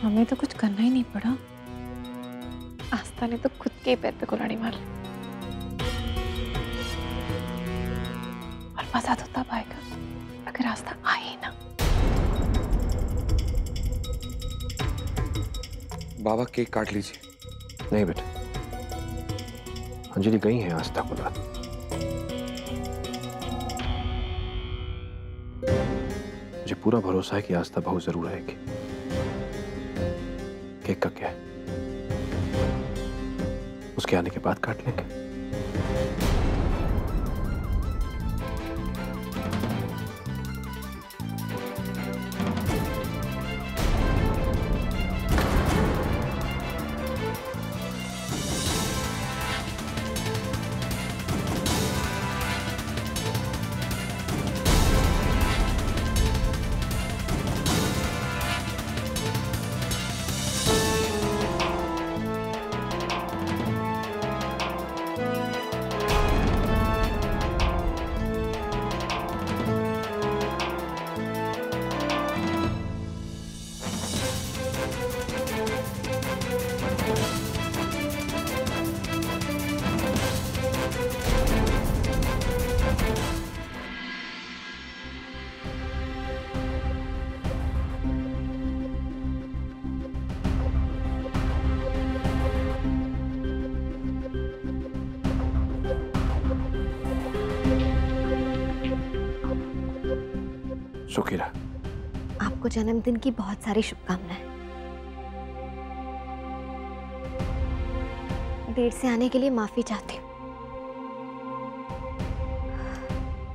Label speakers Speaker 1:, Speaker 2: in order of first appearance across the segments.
Speaker 1: हमें तो कुछ करना ही नहीं पड़ा। आस्था ने तो खुद के पैर पे कुल्हाड़ी मार ली। और मजा तो तब आएगा अगर आस्था आए ना।
Speaker 2: बाबा केक काट लीजिए।
Speaker 3: नहीं बेटा, अंजलि गई है आस्था को लाने। मुझे पूरा भरोसा है कि आस्था बहुत जरूर आएगी। केक का क्या है, उसके आने के बाद काट लेंगे। सुखीरा,
Speaker 4: आपको जन्मदिन की बहुत सारी शुभकामनाएं। देर से आने के लिए माफी चाहती हूँ।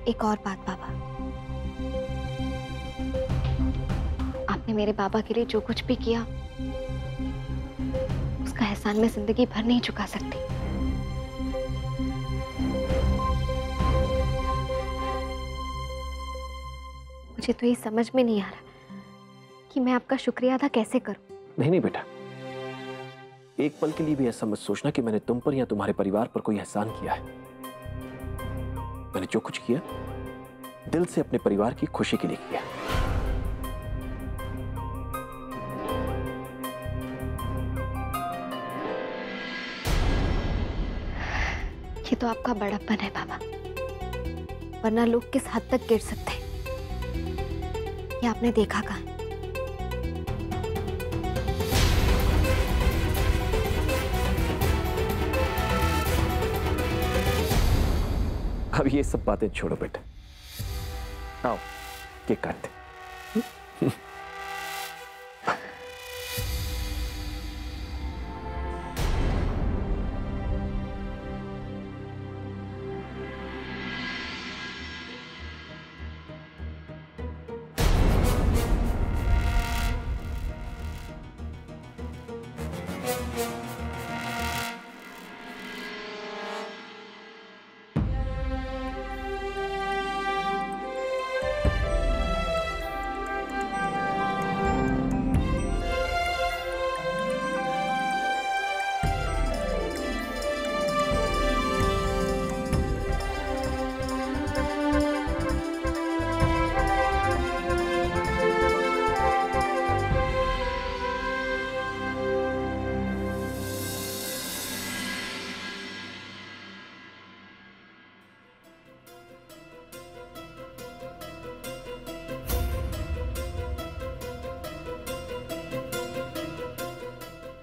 Speaker 4: एक और बात बाबा, आपने मेरे बाबा के लिए जो कुछ भी किया उसका एहसान मैं जिंदगी भर नहीं चुका सकती। मुझे तो ये समझ में नहीं आ रहा कि मैं आपका शुक्रिया अदा कैसे करूं।
Speaker 3: नहीं नहीं बेटा, एक पल के लिए भी ऐसा मत सोचना कि मैंने तुम पर या तुम्हारे परिवार पर कोई एहसान किया है। मैंने जो कुछ किया दिल से अपने परिवार की खुशी के लिए किया।
Speaker 4: ये तो आपका बड़प्पन है बाबा, वरना लोग किस हद तक गिर सकते हैं ये आपने देखा कहाँ।
Speaker 3: अब ये सब बातें छोड़ो बेटा, आओ केक काटते।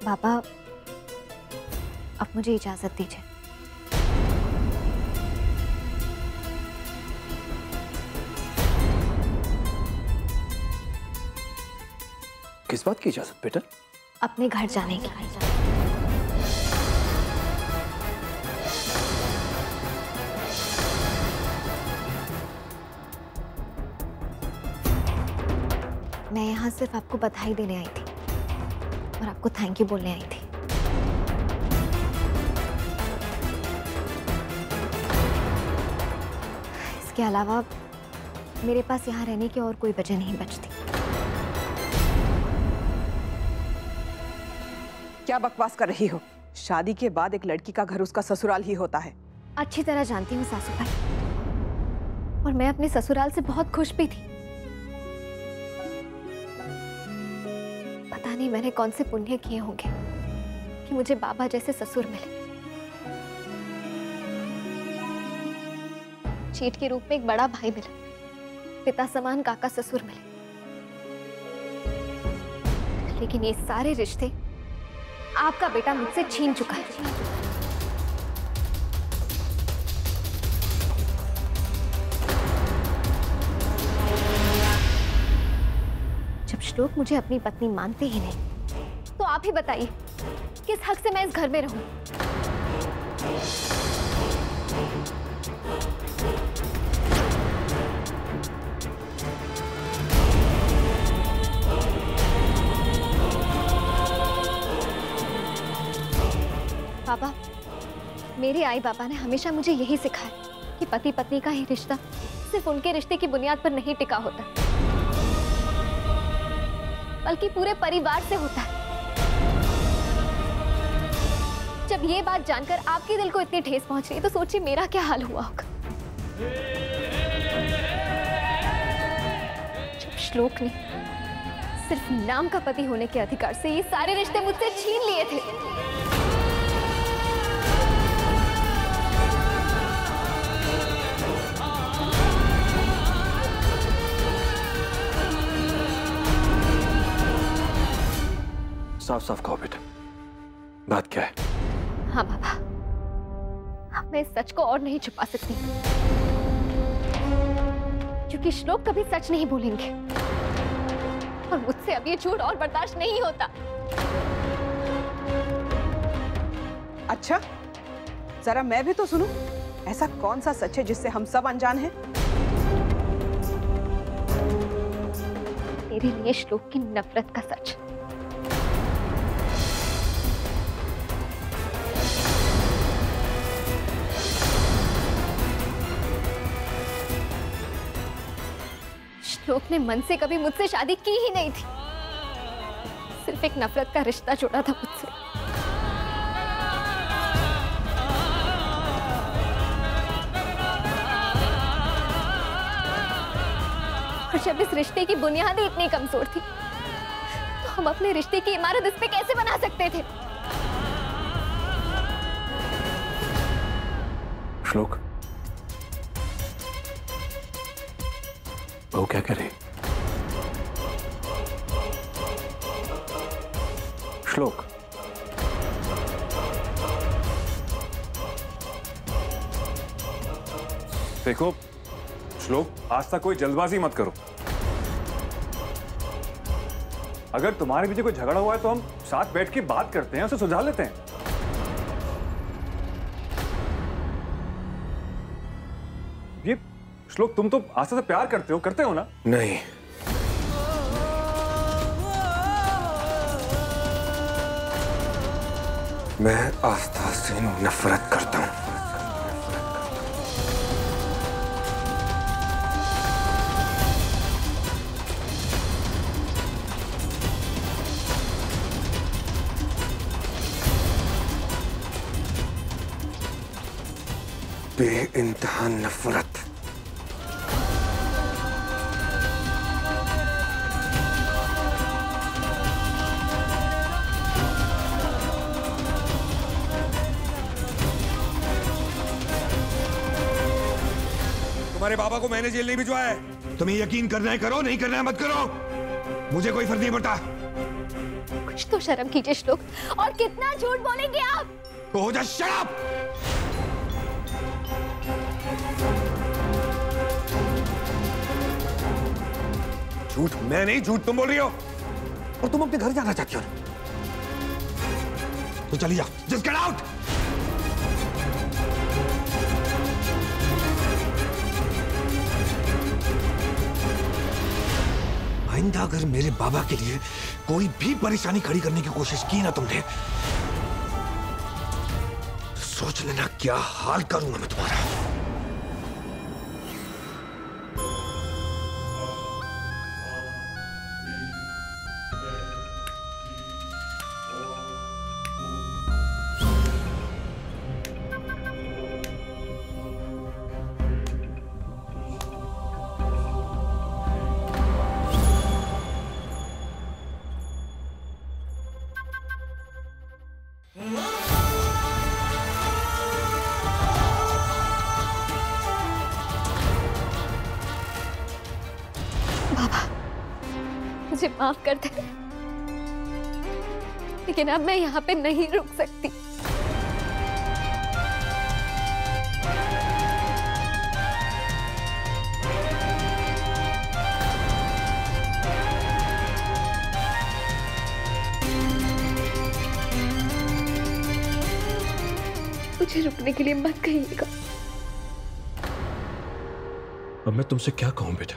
Speaker 4: बाबा, अब मुझे इजाजत दीजिए।
Speaker 3: किस बात की इजाजत बेटा?
Speaker 4: अपने घर जाने की। मैं यहाँ सिर्फ आपको बधाई देने आई थी और आपको थैंक यू बोलने आई थी। इसके अलावा मेरे पास यहाँ रहने की और कोई वजह नहीं बचती।
Speaker 5: क्या बकवास कर रही हो? शादी के बाद एक लड़की का घर उसका ससुराल ही होता है।
Speaker 4: अच्छी तरह जानती हूँ सासू भाई, और मैं अपने ससुराल से बहुत खुश भी थी। पता पता नहीं मैंने कौन से पुण्य किए होंगे कि मुझे बाबा जैसे ससुर मिले। चीट के रूप में एक बड़ा भाई मिला, पिता समान काका ससुर मिले, लेकिन ये सारे रिश्ते आपका बेटा मुझसे छीन चुका है। जब श्लोक मुझे अपनी पत्नी मानते ही नहीं, तो आप ही बताइए किस हक से मैं इस घर में रहूं? पापा, मेरे आई बाबा ने हमेशा मुझे यही सिखाया कि पति पत्नी का ही रिश्ता सिर्फ उनके रिश्ते की बुनियाद पर नहीं टिका होता, बल्कि पूरे परिवार से होता है। जब ये बात जानकर आपके दिल को इतनी ठेस पहुंच रही है, तो सोचिए मेरा क्या हाल हुआ होगा। जब श्लोक ने सिर्फ नाम का पति होने के अधिकार से ये सारे रिश्ते मुझसे छीन लिए थे,
Speaker 3: साफ साफ कहो बेटा, बात क्या है?
Speaker 4: हाँ बाबा, अब मैं इस सच को और नहीं छुपा सकती, क्योंकि श्लोक कभी सच नहीं बोलेंगे और मुझसे अब ये झूठ और बर्दाश्त नहीं होता।
Speaker 5: अच्छा, जरा मैं भी तो सुनूं, ऐसा कौन सा सच है जिससे हम सब अनजान हैं?
Speaker 4: तेरे लिए श्लोक की नफरत का सच। श्लोक ने मन से कभी मुझसे शादी की ही नहीं थी, सिर्फ एक नफरत का रिश्ता जोड़ा था मुझसे। और जब इस रिश्ते की बुनियाद ही इतनी कमजोर थी, तो हम अपने रिश्ते की इमारत इस पे कैसे बना सकते थे?
Speaker 3: श्लोक, बहू क्या कह रही? श्लोक,
Speaker 2: देखो श्लोक, आज तक कोई जल्दबाजी मत करो। अगर तुम्हारे बीच कोई झगड़ा हुआ है तो हम साथ बैठ के बात करते हैं, उसे सुलझा लेते हैं। ये श्लोक, तुम तो आस्था से प्यार करते हो ना? नहीं, मैं आस्था से नफरत करता हूं। बेइंतहा नफरत।
Speaker 6: तुम्हारे बाबा को मैंने जेल नहीं भिजवाया है। तुम्हें यकीन करना है करो, नहीं करना है मत करो, मुझे कोई फर्क नहीं पड़ता।
Speaker 4: कुछ तो शर्म कीजिए श्लोक, और कितना झूठ बोलेंगे आप?
Speaker 6: तो हो जा शराब। झूठ मैं नहीं, झूठ तुम बोल रही हो, और तुम अपने घर जाना चाहती हो ना, तो चली जाओ। Just get out. आइंदा अगर मेरे बाबा के लिए कोई भी परेशानी खड़ी करने की कोशिश की ना तुमने, तो सोच लेना क्या हाल करूंगा मैं तुम्हारा।
Speaker 4: मुझे माफ कर देना, लेकिन अब मैं यहाँ पे नहीं रुक सकती। मुझे रुकने के लिए मत कहिएगा।
Speaker 3: अब मैं तुमसे क्या कहूं बेटा?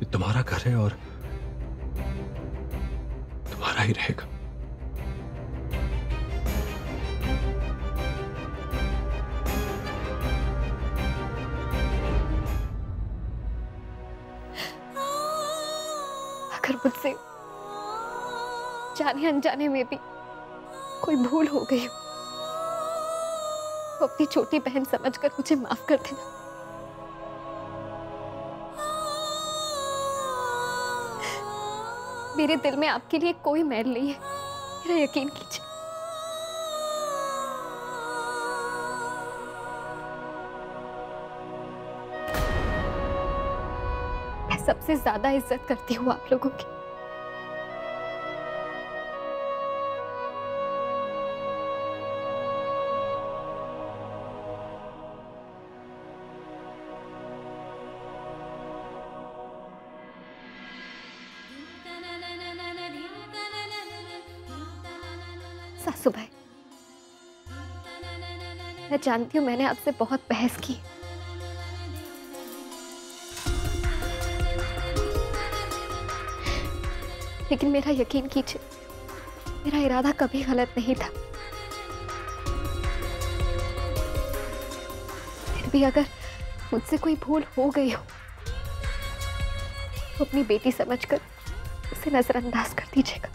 Speaker 3: ये तुम्हारा घर है और तुम्हारा ही रहेगा।
Speaker 4: अगर मुझसे जाने अनजाने में भी कोई भूल हो गई हो तो अपनी छोटी बहन समझकर मुझे माफ कर देना। मेरे दिल में आपके लिए कोई मैल नहीं है, मेरा यकीन कीजिए। मैं सबसे ज्यादा इज्जत करती हूँ आप लोगों की। सासू भाई, मैं जानती हूँ मैंने आपसे बहुत बहस की, लेकिन मेरा यकीन कीजिए, मेरा इरादा कभी गलत नहीं था। फिर भी अगर मुझसे कोई भूल हो गई हो तो अपनी बेटी समझकर उसे नजरअंदाज कर दीजिएगा।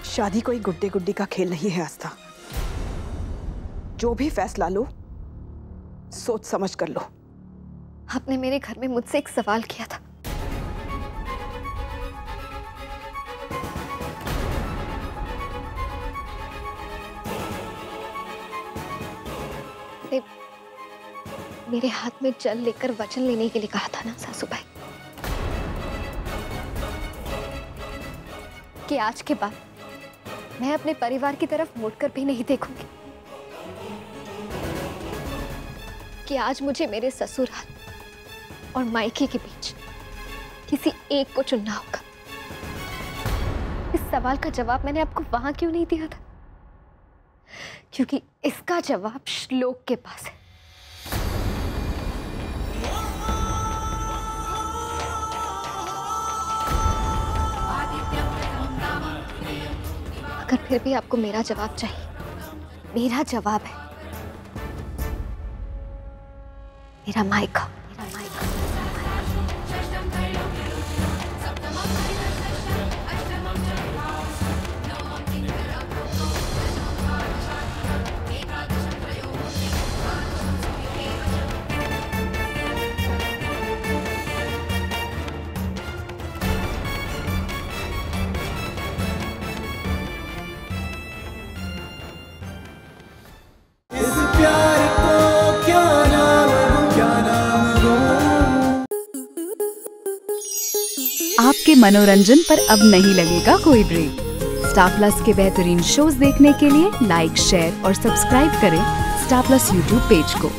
Speaker 5: शादी कोई गुड्डे गुड्डी का खेल नहीं है आस्था। जो भी फैसला लो सोच समझ कर लो।
Speaker 4: आपने मेरे घर में मुझसे एक सवाल किया था, मेरे हाथ में जल लेकर वचन लेने के लिए कहा था ना सासू भाई, कि आज के बाद मैं अपने परिवार की तरफ मुड़कर भी नहीं देखूंगी, कि आज मुझे मेरे ससुराल और मायके के बीच किसी एक को चुनना होगा। इस सवाल का जवाब मैंने आपको वहां क्यों नहीं दिया था? क्योंकि इसका जवाब श्लोक के पास है। अगर फिर भी आपको मेरा जवाब चाहिए, मेरा जवाब है मेरा मायका।
Speaker 7: आपके मनोरंजन पर अब नहीं लगेगा कोई ब्रेक। स्टार प्लस के बेहतरीन शोज देखने के लिए लाइक, शेयर और सब्सक्राइब करें स्टार प्लस यूट्यूब पेज को।